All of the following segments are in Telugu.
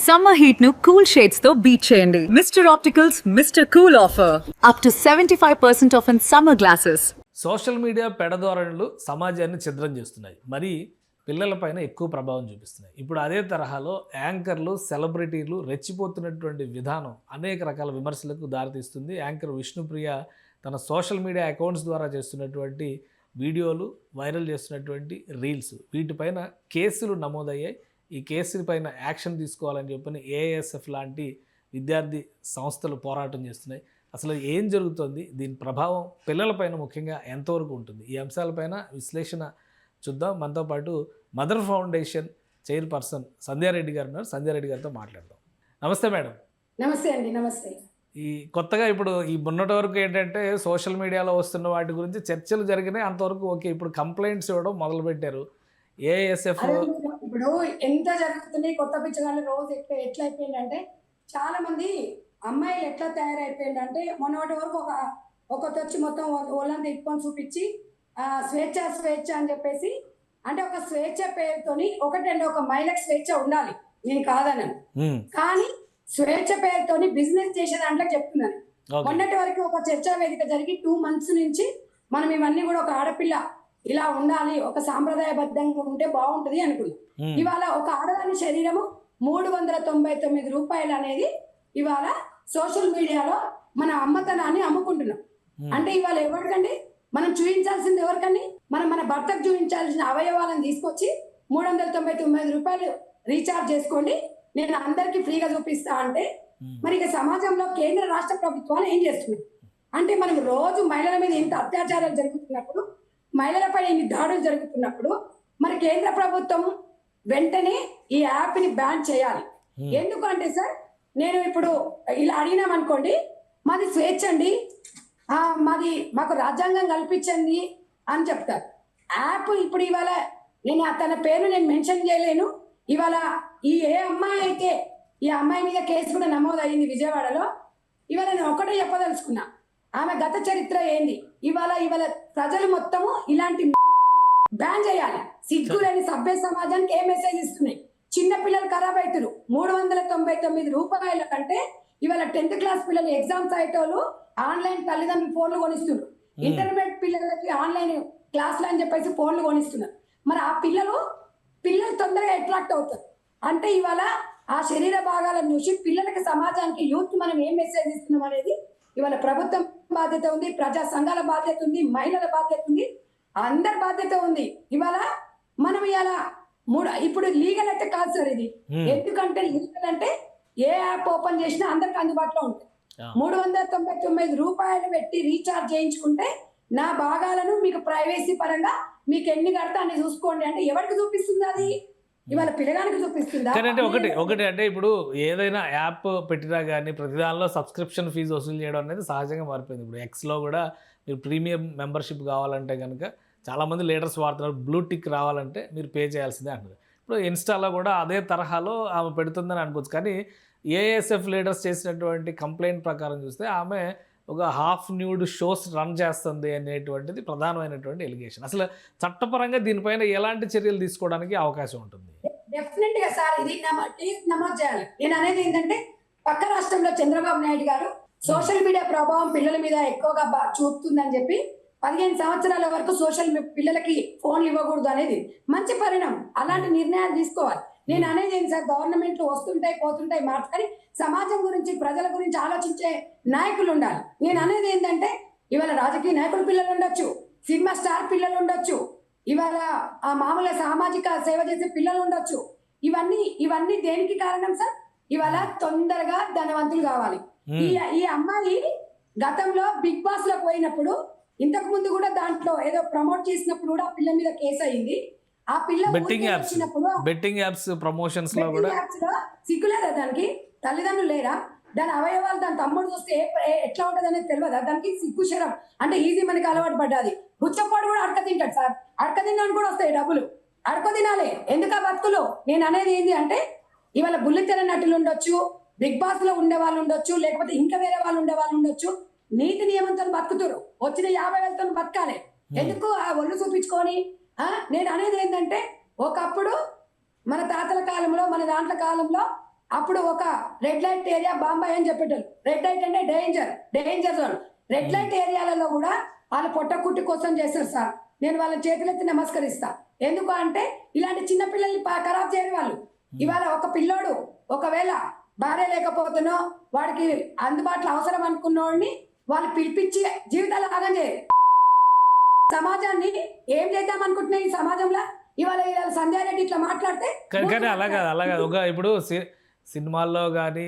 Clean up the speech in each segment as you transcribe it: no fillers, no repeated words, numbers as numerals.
సమ్మర్ హీట్ ను కూల్ షేడ్స్ తో బీట్ చేయండి. Mr Opticals Mr Cool offer up to 75% off in summer glasses. Social media పెడధోరణులు సమాజాన్ని ఛిద్రం చేస్తున్నాయి, మరి పిల్లలపైన ఎక్కువ ప్రభావం చూపిస్తున్నాయి. ఇప్పుడు అదే తరహాలో యాంకర్లు, సెలబ్రిటీలు రెచ్చిపోతున్నటువంటి విధానం అనేక రకాల విమర్శలకు దారితీస్తుంది. యాంకర్ విష్ణుప్రియ తన సోషల్ మీడియా అకౌంట్స్ ద్వారా చేస్తున్నటువంటి వీడియోలు, వైరల్ చేస్తున్నటువంటి రీల్స్, వీటిపైన కేసులు నమోదయ్యాయి. ఈ కేసులపైన యాక్షన్ తీసుకోవాలని చెప్పని ఏఎస్ఎఫ్ లాంటి విద్యార్థి సంస్థలు పోరాటం చేస్తున్నాయి. అసలు ఏం జరుగుతుంది, దీని ప్రభావం పిల్లలపైన ముఖ్యంగా ఎంతవరకు ఉంటుంది, ఈ అంశాలపైన విశ్లేషణ చూద్దాం. మనతో పాటు మదర్ ఫౌండేషన్ చైర్పర్సన్ సంధ్యారెడ్డి గారు ఉన్నారు. సంధ్యారెడ్డి గారితో మాట్లాడదాం. నమస్తే మేడం. నమస్తే అండి. నమస్తే. ఈ కొత్తగా ఇప్పుడు ఈ మొన్నటి వరకు ఏంటంటే సోషల్ మీడియాలో వస్తున్న వాటి గురించి చర్చలు జరిగినాయి, అంతవరకు ఓకే. ఇప్పుడు కంప్లైంట్స్ ఇవ్వడం మొదలుపెట్టారు. ఏఎస్ఎఫ్ ఇప్పుడు ఎంత జరుగుతున్నాయి కొత్త పిచ్చగాళ్ళు రోజు ఎట్లా అయిపోయిందంటే, చాలా మంది అమ్మాయిలు ఎట్లా తయారైపోయిందంటే, మొన్నటి వరకు ఒకటి వచ్చి మొత్తం ఒళ్ళంతా ఇప్పుకొని చూపించి స్వేచ్ఛ అని చెప్పేసి, అంటే ఒక స్వేచ్ఛ పేరుతోని ఒకటండి, ఒక మహిళకు స్వేచ్ఛ ఉండాలి, నేను కాదనను, కానీ స్వేచ్ఛ పేరుతోని బిజినెస్ చేసే దాంట్లో చెప్తున్నాను. మొన్నటి వరకు ఒక చర్చా వేదిక జరిగి 2 months నుంచి మనం ఇవన్నీ కూడా ఒక ఆడపిల్ల ఇలా ఉండాలి, ఒక సాంప్రదాయబద్ధంగా ఉంటే బాగుంటది అనుకున్నాం. ఇవాళ ఒక ఆడదాని శరీరము 399 రూపాయలు అనేది ఇవాళ సోషల్ మీడియాలో మన అమ్మతనాన్ని అమ్ముకుంటున్నాం. అంటే ఇవాళ ఎవరికండి మనం చూపించాల్సింది, ఎవరికండి మన భర్తకు చూపించాల్సిన అవయవాలను తీసుకొచ్చి 399 రూపాయలు రీఛార్జ్ చేసుకోండి, నేను అందరికీ ఫ్రీగా చూపిస్తా అంటే, మరి ఇక సమాజంలో కేంద్ర రాష్ట్ర ప్రభుత్వాలు ఏం చేస్తున్నాయి అంటే, మనం రోజు మహిళల మీద ఇంత అత్యాచారాలు జరుగుతున్నప్పుడు, మహిళలపై ఇన్ని దాడులు జరుగుతున్నప్పుడు, మరి కేంద్ర ప్రభుత్వం వెంటనే ఈ యాప్ని బ్యాన్ చేయాలి. ఎందుకంటే సార్, నేను ఇప్పుడు ఇలా అడిగినామనుకోండి, మాది స్వేచ్ఛ అండి, మాకు రాజ్యాంగం కల్పించండి అని చెప్తారు. యాప్ ఇప్పుడు ఇవాళ నేను తన పేరు నేను మెన్షన్ చేయలేను. ఇవాళ ఏ అమ్మాయి అయితే ఈ అమ్మాయి మీద కేసు కూడా నమోదు అయింది విజయవాడలో. ఇవాళ నేను ఒకటే చెప్పదలుచుకున్నా, ఆమె గత చరిత్ర ఏంది. ఇవాళ ప్రజలు మొత్తము ఇలాంటి బ్యాన్ చేయాలి. సిగ్గులేని సభ్య సమాజానికి ఏ మెసేజ్ ఇస్తున్నాయి. చిన్న పిల్లలు ఖరాబ్ అవుతారు. 399 రూపాయల కంటే ఇవాళ 10th క్లాస్ పిల్లలు ఎగ్జామ్స్ అయ్యేటోళ్ళు ఆన్లైన్ తల్లిదండ్రులు ఫోన్లు కొనిస్తున్నారు. ఇంటర్మీడియట్ పిల్లలకి ఆన్లైన్ క్లాసులు అని చెప్పేసి ఫోన్లు కొనిస్తున్నారు. మరి ఆ పిల్లలు తొందరగా అట్రాక్ట్ అవుతారు. అంటే ఇవాళ ఆ శరీర భాగాలను చూసి పిల్లలకి, సమాజానికి, యూత్ మనం ఏం మెసేజ్ ఇస్తున్నాం అనేది ఇవాళ ప్రభుత్వం బాధ్యత ఉంది, ప్రజా సంఘాల బాధ్యత ఉంది, మహిళల బాధ్యత ఉంది, అందరి బాధ్యత ఉంది. ఇవాళ మనం ఇలా ఇప్పుడు లీగల్ అయితే కాదు సార్ ఇది. ఎందుకంటే లీగల్ అంటే ఏ యాప్ ఓపెన్ చేసినా అందరికి అందుబాటులో ఉంటుంది. 399 రూపాయలు పెట్టి రీఛార్జ్ చేయించుకుంటే నా భాగాలను మీకు ప్రైవసీ పరంగా మీకు ఎన్ని కడతా అని చూసుకోండి అంటే ఎవరికి చూపిస్తుంది అది? ఇవాళ పిల్లగానికి చూపిస్తుందా? ఒకటి అంటే ఇప్పుడు ఏదైనా యాప్ పెట్టినా కానీ ప్రతి దానిలో సబ్స్క్రిప్షన్ ఫీజు వసూలు చేయడం అనేది సహజంగా మారిపోయింది. ఇప్పుడు ఎక్స్లో కూడా మీరు ప్రీమియం మెంబర్షిప్ కావాలంటే కనుక చాలామంది లీడర్స్ వాడుతున్నారు. బ్లూ టిక్ రావాలంటే మీరు పే చేయాల్సిందే అంటారు. ఇప్పుడు ఇన్స్టాలో కూడా అదే తరహాలో ఆమె పెడుతుందని అనుకోవచ్చు. కానీ ఏఎస్ఎఫ్ లీడర్స్ చేసినటువంటి కంప్లైంట్ ప్రకారం చూస్తే ఆమె ఒక హాఫ్ న్యూడ్ షోస్ రన్ చేస్తుంది అనేటువంటిది ప్రధానమైనటువంటి ఎలిగేషన్. అసలు చట్టపరంగా దీనిపైన ఎలాంటి చర్యలు తీసుకోవడానికి అవకాశం ఉంటుంది? డెఫినెట్ గా సార్ ఇది నమోదు చేయాలి. నేను అనేది ఏంటంటే, పక్క రాష్ట్రంలో చంద్రబాబు నాయుడు గారు సోషల్ మీడియా ప్రభావం పిల్లల మీద ఎక్కువగా చూపుతుందని చెప్పి 15 సంవత్సరాల వరకు పిల్లలకి ఫోన్లు ఇవ్వకూడదు అనేది మంచి పరిణామం. అలాంటి నిర్ణయాలు తీసుకోవాలి. నేను అనేది ఏంటి సార్, గవర్నమెంట్లు వస్తుంటాయి పోతుంటాయి కానీ సమాజం గురించి, ప్రజల గురించి ఆలోచించే నాయకులు ఉండాలి. నేను అనేది ఏంటంటే, ఇవాళ రాజకీయ నాయకుల పిల్లలు ఉండొచ్చు, సినిమా స్టార్ పిల్లలు ఉండొచ్చు, ఇవాళ ఆ మామూలుగా సామాజిక సేవ చేసే పిల్లలు ఉండొచ్చు. ఇవన్నీ దేనికి కారణం సార్? ఇవాళ తొందరగా ధనవంతులు కావాలి. ఈ అమ్మాయి గతంలో బిగ్ బాస్ లో పోయినప్పుడు, ఇంతకు ముందు కూడా దాంట్లో ఏదో ప్రమోట్ చేసినప్పుడు కూడా పిల్ల మీద కేసు అయింది. ఆ పిల్ల బెట్టింగ్ యాప్స్ ప్రమోషన్స్ లో కూడా సిగ్గులేదా దానికి? తల్లిదండ్రులు లేరా? దాని అవయవాలు దాని తమ్ముడు చూస్తే ఎట్లా ఉంటది అనేది తెలియదా దానికి? సిగ్గు శరం అంటే ఈజీ మనకి అలవాటు పడ్డది. బుచ్చపాడు కూడా అడక తింటాడు సార్. అడక తినడానికి కూడా వస్తాయి డబ్బులు. అడక తినాలి. ఎందుక బతుకులు? నేను అనేది ఏంటి అంటే, ఇవాళ బుల్లితెర నటులు ఉండొచ్చు, బిగ్ బాస్ లో ఉండే వాళ్ళు ఉండొచ్చు, లేకపోతే ఇంకా వేరే వాళ్ళు ఉండే వాళ్ళు ఉండొచ్చు. నీతి నియమంతో బతుకుతారు. వచ్చిన 50,000తో బతకాలి. ఎందుకు ఆ ఒళ్ళు చూపించుకొని? నేను అనేది ఏంటంటే, ఒకప్పుడు మన తాతల కాలంలో, మన దాంట్ల కాలంలో అప్పుడు ఒక రెడ్ లైట్ ఏరియా బాంబాయి అని చెప్పేటోళ్ళు. రెడ్ లైట్ అంటే డేంజర్ జోన్. రెడ్ లైట్ ఏరియాలలో కూడా వాళ్ళు పొట్టకుట్టి కోసం చేస్తారు సార్. నేను వాళ్ళ చేతులెత్తి నమస్కరిస్తా. ఎందుకు అంటే ఇలాంటి చిన్న పిల్లల్ని ఖరాబ్ చేయరు వాళ్ళు. ఇవాళ ఒక పిల్లోడు ఒకవేళ భార్య లేకపోతేనో వాడికి అందుబాటులో అవసరం అనుకున్నోడిని వాళ్ళు పిలిపించి జీవితాలు ఆగం చేయరు. సమాజాన్ని ఏం చేద్దాం అనుకుంటున్నా ఈ సమాజంలో ఇవాళ సంధ్యారెడ్డి ఇట్లా మాట్లాడితే కానీ అలాగా ఒక ఇప్పుడు సినిమాల్లో కానీ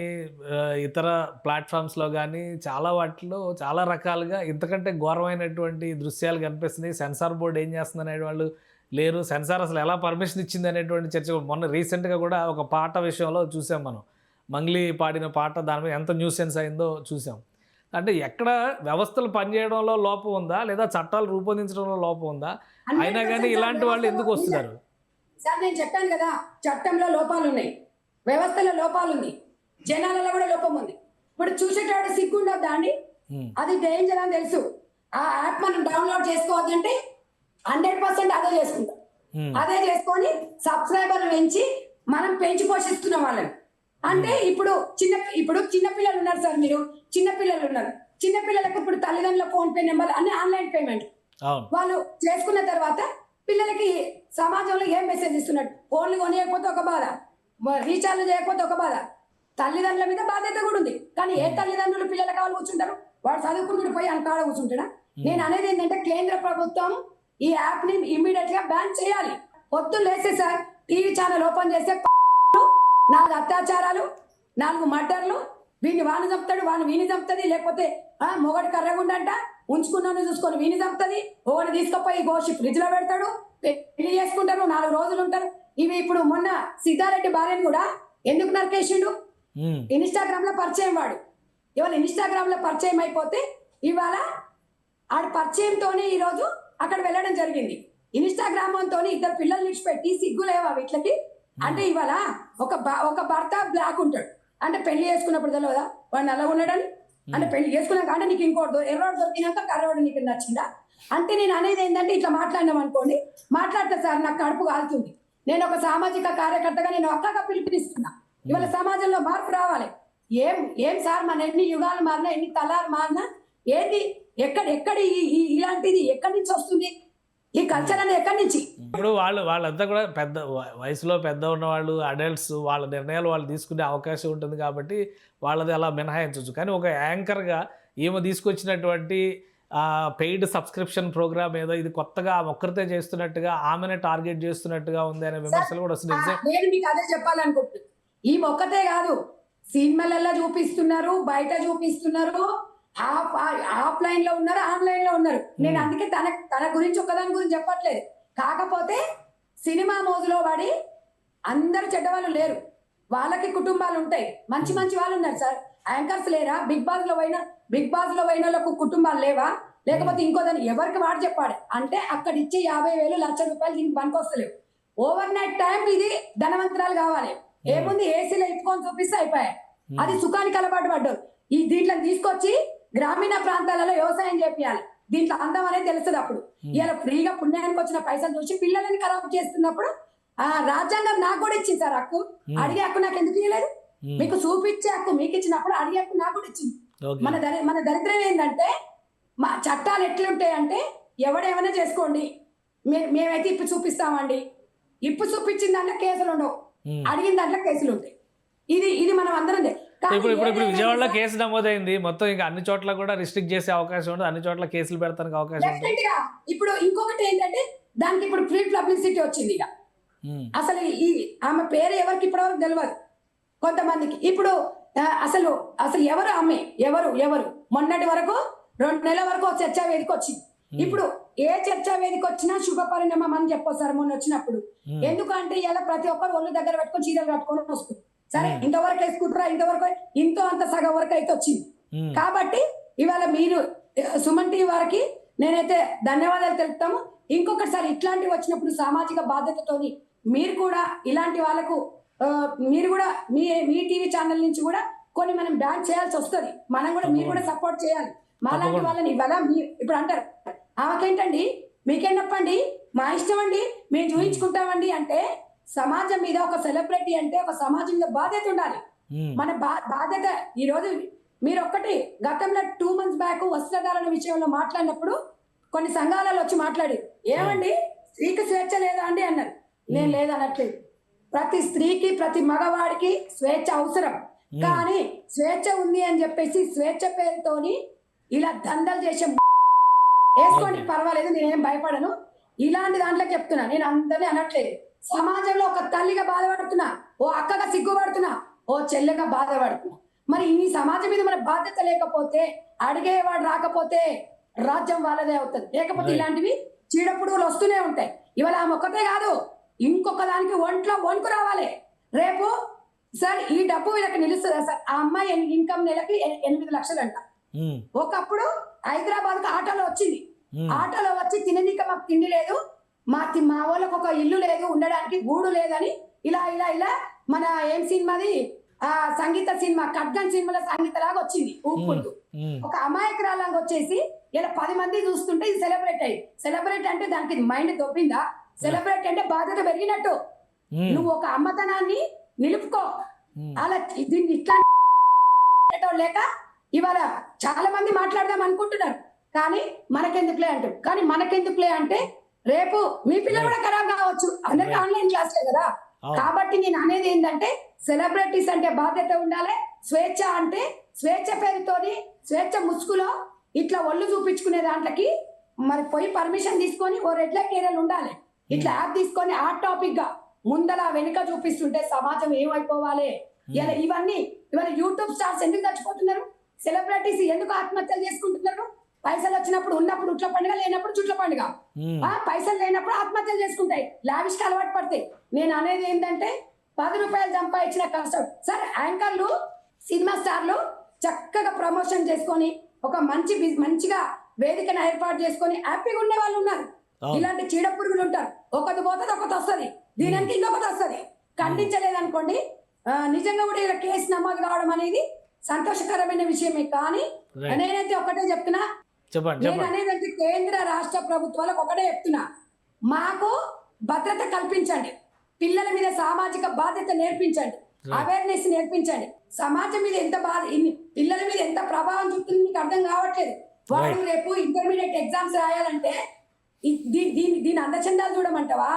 ఇతర ప్లాట్ఫామ్స్లో కానీ చాలా వాటిలో చాలా రకాలుగా ఇంతకంటే ఘోరమైనటువంటి దృశ్యాలు కనిపిస్తున్నాయి. సెన్సార్ బోర్డు ఏం చేస్తుంది అనే వాళ్ళు లేరు. సెన్సార్ అసలు ఎలా పర్మిషన్ ఇచ్చింది అనేటువంటి చర్చ మొన్న రీసెంట్గా కూడా ఒక పాట విషయంలో చూసాం మనం. మంగ్లీ పాడిన పాట దాని మీద ఎంత న్యూసెన్స్ అయిందో చూసాం. అంటే ఎక్కడ వ్యవస్థలు పనిచేయడంలో లోపం ఉందా లేదా చట్టాలు రూపొందించడంలో లోపం ఉందా? అయినా కానీ ఇలాంటి వాళ్ళు ఎందుకు వస్తున్నారు? సార్ నేను చెప్పాను కదా, చట్టంలో లోపాలు ఉన్నాయి, వ్యవస్థలో లోపాలు ఉంది, జనాలలో కూడా లోపం ఉంది. ఇప్పుడు చూసేటప్పుడు సిగ్గుండద్దా అండి? అది డేంజర్ అని తెలుసు. ఆ యాప్ మనం డౌన్లోడ్ చేసుకోవద్దంటే 100% అదే చేసుకుంటాం. అదే చేసుకొని సబ్స్క్రైబర్లు పెంచి మనం పెంచి పోషిస్తున్నాం వాళ్ళని. అంటే ఇప్పుడు చిన్న పిల్లలు ఉన్నారు సార్, మీరు చిన్న పిల్లలు ఉన్నారు. చిన్న పిల్లలకు ఇప్పుడు తల్లిదండ్రుల ఫోన్ పే నెంబర్ అన్ని ఆన్లైన్ పేమెంట్ వాళ్ళు చేసుకున్న తర్వాత పిల్లలకి సమాజంలో ఏం మెసేజ్ ఇస్తున్నట్టు? ఫోన్లు కొనియకపోతే ఒక బాధ, రీఛార్జ్ చేయకపోతే ఒక బాధ. తల్లిదండ్రుల మీద బాధ్యత కూడా ఉంది. కానీ ఏ తల్లిదండ్రులు పిల్లల కావాలి కూర్చుంటారు? వాడు చదువుకుంటూ పోయి అంత కాడ కూర్చుంటాడా? నేను అనేది ఏంటంటే కేంద్ర ప్రభుత్వం ఈ యాప్ ని ఇమ్మీడియట్ గా బ్యాన్ చేయాలి. పొద్దున్న లేస్తే సార్ టీవీ ఛానల్ ఓపెన్ చేస్తే 4 అత్యాచారాలు, 4 మర్డర్లు, వీని వాని చంపుతాడు, వాని వీని చంపుతుంది, లేకపోతే మొగడు కర్రగుండంట ఉంచుకున్నాను చూసుకొని వీని చంపుతుంది, ఒకటి తీసుకుపోయి గోషి ఫ్రిడ్జ్ లో పెడతాడు, పెళ్లి చేసుకుంటారు, 4 రోజులు ఉంటారు. ఇవి ఇప్పుడు మొన్న సిద్ధారెడ్డి భార్యను కూడా ఎందుకు నరికేసిండు? ఇన్స్టాగ్రామ్ లో పరిచయం వాడు. ఇవాళ ఇన్స్టాగ్రామ్ లో పరిచయం అయిపోతే ఇవాళ ఆడ పరిచయంతోనే ఈరోజు అక్కడ వెళ్ళడం జరిగింది. ఇన్స్టాగ్రామ్ తోని 2 పిల్లలు నిడిచిపెట్టి సిగ్గులేవా వీటికి? అంటే ఇవాళ ఒక భర్త బ్లాక్ ఉంటాడు అంటే పెళ్లి చేసుకున్నప్పుడు తెలియదా వాడిని అలా ఉన్నాడని? అంటే పెళ్లి చేసుకున్నాక అంటే నీకు ఇంకోటి ఎర్రోడు దొరికినాక కర్రోడు నీకు నచ్చిందా? అంటే నేను అనేది ఏంటంటే ఇట్లా మాట్లాడినాం అనుకోండి, మాట్లాడతా సార్ నాకు కడుపు కాలుతుంది. నేను ఒక సామాజిక కార్యకర్తగా నేను ఒక్కగా పిలుపునిస్తున్నా. ఇవాళ సమాజంలో మార్పు రావాలి. ఏం సార్ మన ఎన్ని యుగాలు మారినా, ఎన్ని తలాలు మారినా ఏంది ఎక్కడి ఇలాంటిది ఎక్కడి నుంచి వస్తుంది? ఈ కల్చర్ అనేది ఎక్కడి నుంచి? ఇప్పుడు వాళ్ళంతా కూడా పెద్ద వయసులో పెద్ద ఉన్నవాళ్ళు, అడల్ట్స్, వాళ్ళ నిర్ణయాలు వాళ్ళు తీసుకునే అవకాశం ఉంటుంది కాబట్టి వాళ్ళది అలా మినహాయించవచ్చు. కానీ ఒక యాంకర్గా ఈమె తీసుకొచ్చినటువంటి పెయిడ్ సబ్స్క్రిప్షన్ ప్రోగ్రామ్ ఏదో ఇది కొత్తగా ఒక్కరితే చేస్తున్నట్టుగా, ఆమెనే టార్గెట్ చేస్తున్నట్టుగా ఉంది అనే విమర్శలు కూడా వస్తున్నాయి. నేను మీకు అదే చెప్పాలనుకుంటున్నాను. ఈ ఒక్కతే కాదు, సినిమాలలో చూపిస్తున్నారు, బయట చూపిస్తున్నారు, ఆఫ్లైన్ లో ఉన్నారు, ఆన్లైన్ లో ఉన్నారు. నేను అందుకే తన గురించి ఒకదాని గురించి చెప్పట్లేదు. కాకపోతే సినిమా మోజులో పడి అందరూ చెడ్డవాళ్ళు లేరు, వాళ్ళకి కుటుంబాలు ఉంటాయి, మంచి వాళ్ళు ఉన్నారు సార్. యాంకర్స్ లేరా? బిగ్ బాస్ లో పోయిన వాళ్ళకు కుటుంబాలు లేవా? లేకపోతే ఇంకోదాన్ని ఎవరికి వాడు చెప్పాడు అంటే అక్కడ ఇచ్చే 50,000 లక్ష రూపాయలు దీనికి పనికొస్తలేవు. ఓవర్ నైట్ టైం ఇది ధనవంతరాలు కావాలి. ఏముంది, ఏసీలో ఇప్పుకొని చూపిస్తే అయిపోయాయి. అది సుఖానికి అలవాటు పడ్డారు. దీంట్లో తీసుకొచ్చి గ్రామీణ ప్రాంతాలలో వ్యవసాయం చేపియాలి. దీంట్లో అందం అనేది తెలుస్తుంది. అప్పుడు ఇలా ఫ్రీగా పుణ్యానికి వచ్చిన పైసలు చూసి పిల్లలని ఖరాబ్ చేస్తున్నప్పుడు రాజ్యాంగం నాకు కూడా ఇచ్చింది సార్ హక్కు. అడిగే హక్కు నాకు ఎందుకు ఇవ్వలేదు? మీకు చూపించే హక్కు మీకు ఇచ్చినప్పుడు అడిగే హక్కు నాకు కూడా ఇచ్చింది. మన దరిద్రం ఏంటంటే మా చట్టాలు ఎట్లుంటాయంటే ఎవడేమైనా చేసుకోండి, మేమైతే ఇప్పు చూపిస్తామండి. ఇప్పు చూపించిన దాంట్లో కేసులు ఉండవు, అడిగిన దాంట్లో కేసులు ఉంటాయి. ఇది మనం అందరం. ఇప్పుడు విజయవాడలో కేసు నమోదైంది, మొత్తం ఇంకా అన్ని చోట్ల కూడా రిస్ట్రిక్ట్ చేసే అవకాశం ఉంది, అన్ని చోట్ల కేసులు పెడతానికి అవకాశం ఉంది. ఇప్పుడు ఇంకొకటి ఏంటంటే దానికి ఇప్పుడు ఫ్రీ పబ్లిసిటీ వచ్చింది. ఇక అసలు ఆమె పేరు ఎవరికి ఇప్పటివరకు తెలియదు కొంతమందికి. ఇప్పుడు అసలు ఎవరు ఆమె, ఎవరు మొన్నటి వరకు 2 నెలల వరకు చర్చా వేదిక వచ్చింది. ఇప్పుడు ఏ చర్చా వేదిక వచ్చినా శుభ పరిణామం అని చెప్పొస్తారు మొన్న వచ్చినప్పుడు. ఎందుకంటే ఇలా ప్రతి ఒక్కరు ఒళ్ళు దగ్గర పెట్టుకొని చీరలు కట్టుకొని వస్తుంది. సరే ఇంతవరకు వేసుకుంటారా, ఇంతో అంత సగం వరకు అయితే వచ్చింది. కాబట్టి ఇవాళ మీరు సుమన్ టీవీ వారికి నేనైతే ధన్యవాదాలు తెలుపుతాము. ఇంకొకటిసారి ఇట్లాంటివి వచ్చినప్పుడు సామాజిక బాధ్యతతోని మీరు కూడా ఇలాంటి వాళ్ళకు మీరు కూడా మీ టీవీ ఛానల్ నుంచి కూడా కొన్ని మనం బ్యాన్ చేయాల్సి వస్తుంది. మనం కూడా మీరు కూడా సపోర్ట్ చేయాలి మాలాంటి వాళ్ళని. ఇవాళ ఇప్పుడు అంటారు ఆమెకేంటండి, మీకేం చెప్పండి, మా ఇష్టం అండి, మేము చూపించుకుంటామండి అంటే సమాజం మీద ఒక సెలబ్రిటీ అంటే ఒక సమాజం మీద బాధ్యత ఉండాలి. మన బాధ్యత. ఈరోజు మీరు ఒక్కటి గతంలో 2 months బ్యాక్ వస్త్రధారణ విషయంలో మాట్లాడినప్పుడు కొన్ని సంఘాలలో వచ్చి మాట్లాడి ఏమండి స్త్రీకి స్వేచ్ఛ లేదా అండి అన్నారు. నేను లేదనట్లేదు. ప్రతి స్త్రీకి ప్రతి మగవాడికి స్వేచ్ఛ అవసరం. కానీ స్వేచ్ఛ ఉంది అని చెప్పేసి స్వేచ్ఛ పేరుతోని ఇలా దండలు చేసే వేసుకోండి పర్వాలేదు, నేనేం భయపడను. ఇలాంటి దాంట్లో చెప్తున్నా, నేను అందరినీ అనట్లేదు. సమాజంలో ఒక తల్లిగా బాధపడుతున్నా, ఓ అక్కగా సిగ్గుపడుతున్నా, ఓ చెల్లెగా బాధపడుతున్నా. మరి ఈ సమాజం మీద మన బాధ్యత లేకపోతే, అడిగేవాడు రాకపోతే రాజ్యం వాళ్ళదే అవుతుంది. లేకపోతే ఇలాంటివి చీడపుడుగులు వస్తూనే ఉంటాయి. ఇవాళ ఆమె ఒక్కటే కాదు, ఇంకొక దానికి ఒంట్లో వణుకు రావాలి. రేపు సార్ ఈ డబ్బు వీళ్ళకి నిలుస్తుందా సార్? ఆ అమ్మాయి ఇన్కమ్ నెలకి 8 లక్షలు అంట. ఒకప్పుడు హైదరాబాద్కి ఆటోలో వచ్చింది. ఆటోలో వచ్చి తిననీక మాకు తిండి లేదు, మా వాళ్ళకి ఒక ఇల్లు లేదు, ఉండడానికి గూడు లేదని ఇలా ఇలా ఇలా మన ఏం సినిమాది ఆ సంగీత సినిమా ఖడ్గన్ సినిమాలో సంగీత లాగా వచ్చింది ఊపుకుంటూ. ఒక అమాయకురాలంగా వచ్చేసి ఇలా 10 మంది చూస్తుంటే ఇది సెలబ్రేట్ అయ్యి. సెలబ్రేట్ అంటే దానికి మైండ్ దొబ్బిందా? సెలబ్రేట్ అంటే బాధ్యత పెరిగినట్టు. నువ్వు ఒక అమ్మతనాన్ని నిలుపుకో. అలా దీన్ని ఇట్లా లేక ఇవాళ చాలా మంది మాట్లాడదాం అనుకుంటున్నారు, కానీ మనకెందుకులే అంటారు. కానీ మనకెందుకులే అంటే రేపు మీ పిల్లలు కూడా ఖరాబ్ కావచ్చు. అందరికి ఆన్లైన్ క్లాస్లే కదా. కాబట్టి నేను అనేది ఏంటంటే సెలబ్రిటీస్ అంటే బాధ్యత ఉండాలి. స్వేచ్ఛ అంటే స్వేచ్ఛ పేరుతోని స్వేచ్ఛ ముసుగులో ఇట్లా ఒళ్ళు చూపించుకునే దాంట్లకి మరి పోయి పర్మిషన్ తీసుకొని ఓ రెడ్ లైట్ ఏరియాలు ఉండాలి. ఇట్లా యాప్ తీసుకొని ఆ టాపిక్ గా ముందల వెనుక చూపిస్తుంటే సమాజం ఏమైపోవాలి. ఇవన్నీ ఇవాళ యూట్యూబ్ స్టార్స్ ఎందుకు చచ్చిపోతున్నారు? సెలబ్రిటీస్ ఎందుకు ఆత్మహత్యలు చేసుకుంటున్నారు? పైసలు వచ్చినప్పుడు ఉన్నప్పుడు ఉట్ల పండుగ, లేనప్పుడు చుట్ల పండుగ. పైసలు లేనప్పుడు ఆత్మహత్యలు చేసుకుంటాయి, లావిష్కి అలవాటు పడతాయి. నేను అనేది ఏంటంటే 10 రూపాయలు సంపాదించిన కష్టం. సార్ యాంకర్లు సినిమా స్టార్లు చక్కగా ప్రమోషన్ చేసుకొని ఒక మంచిగా వేదికను ఏర్పాటు చేసుకొని హ్యాపీగా ఉండే వాళ్ళు ఉన్నారు. ఇలాంటి చీడ పురుగులు ఉంటారు. ఒకటి పోతుంది, ఒకటి వస్తుంది, దీనికి ఇంకొకటి వస్తుంది. ఖండించలేదనుకోండి, నిజంగా కూడా ఇలా కేసు నమోదు కావడం అనేది సంతోషకరమైన విషయమే. కానీ నేనైతే ఒకటే చెప్తున్నా, నేను అనేది కేంద్ర రాష్ట్ర ప్రభుత్వాలకు ఒకటే చెప్తున్నా, మాకు భద్రత కల్పించండి, పిల్లల మీద సామాజిక బాధ్యత నేర్పించండి, అవేర్నెస్ నేర్పించండి. సమాజం మీద ఎంత పిల్లల మీద ఎంత ప్రభావం చూపుతుంది మీకు అర్థం కావట్లేదు. వాడు రేపు ఇంటర్మీడియట్ ఎగ్జామ్స్ రాయాలంటే దీని అందచందాలు చూడమంటావా?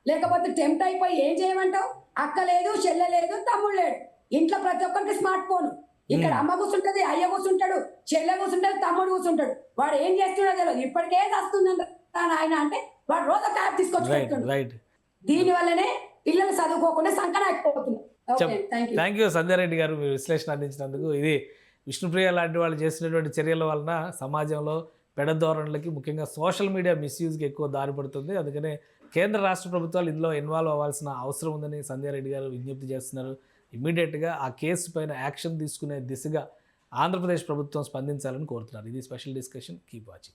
లేకపోతే టెంప్ట్ అయిపోయి ఏం చేయమంటావు? అక్క లేదు, చెల్లె లేదు, తమ్ముడు లేడు, ఇంట్లో ప్రతి ఒక్కరికి స్మార్ట్ ఫోన్. ఇక్కడ అమ్మ కూర్చుంటది, అయ్య కూర్చుంటాడు, చెల్లె కూర్చుంటాడు, తమ్ముడు కూర్చుంటాడు. వాడు ఏం చేస్తున్నాడో తెలియదు. ఇప్పటికే వస్తుందని ఆయన అంటే వాడు రోజు ఒక యాప్ తీసుకొచ్చి పెడుతున్నాడు. దీని వల్లనే పిల్లలు చదువుకోకుండా సంకనాకపోతున్నారు. థ్యాంక్ యూ సంధ్యారెడ్డి గారు, మీరు విశ్లేషణ అందించినందుకు. ఇది విష్ణుప్రియ లాంటి వాళ్ళు చేసినటువంటి చర్యల వలన సమాజంలో పెడధోరణులకి, ముఖ్యంగా సోషల్ మీడియా మిస్యూజ్కి ఎక్కువ దారి పడుతుంది. అందుకనే కేంద్ర రాష్ట్ర ప్రభుత్వాలు ఇందులో ఇన్వాల్వ్ అవ్వాల్సిన అవసరం ఉందని సంధ్యారెడ్డి గారు విజ్ఞప్తి చేస్తున్నారు. ఇమ్మీడియట్గా ఆ కేసు పైన యాక్షన్ తీసుకునే దిశగా ఆంధ్రప్రదేశ్ ప్రభుత్వం స్పందించాలని కోరుతున్నారు. ఇది స్పెషల్ డిస్కషన్. Keep watching.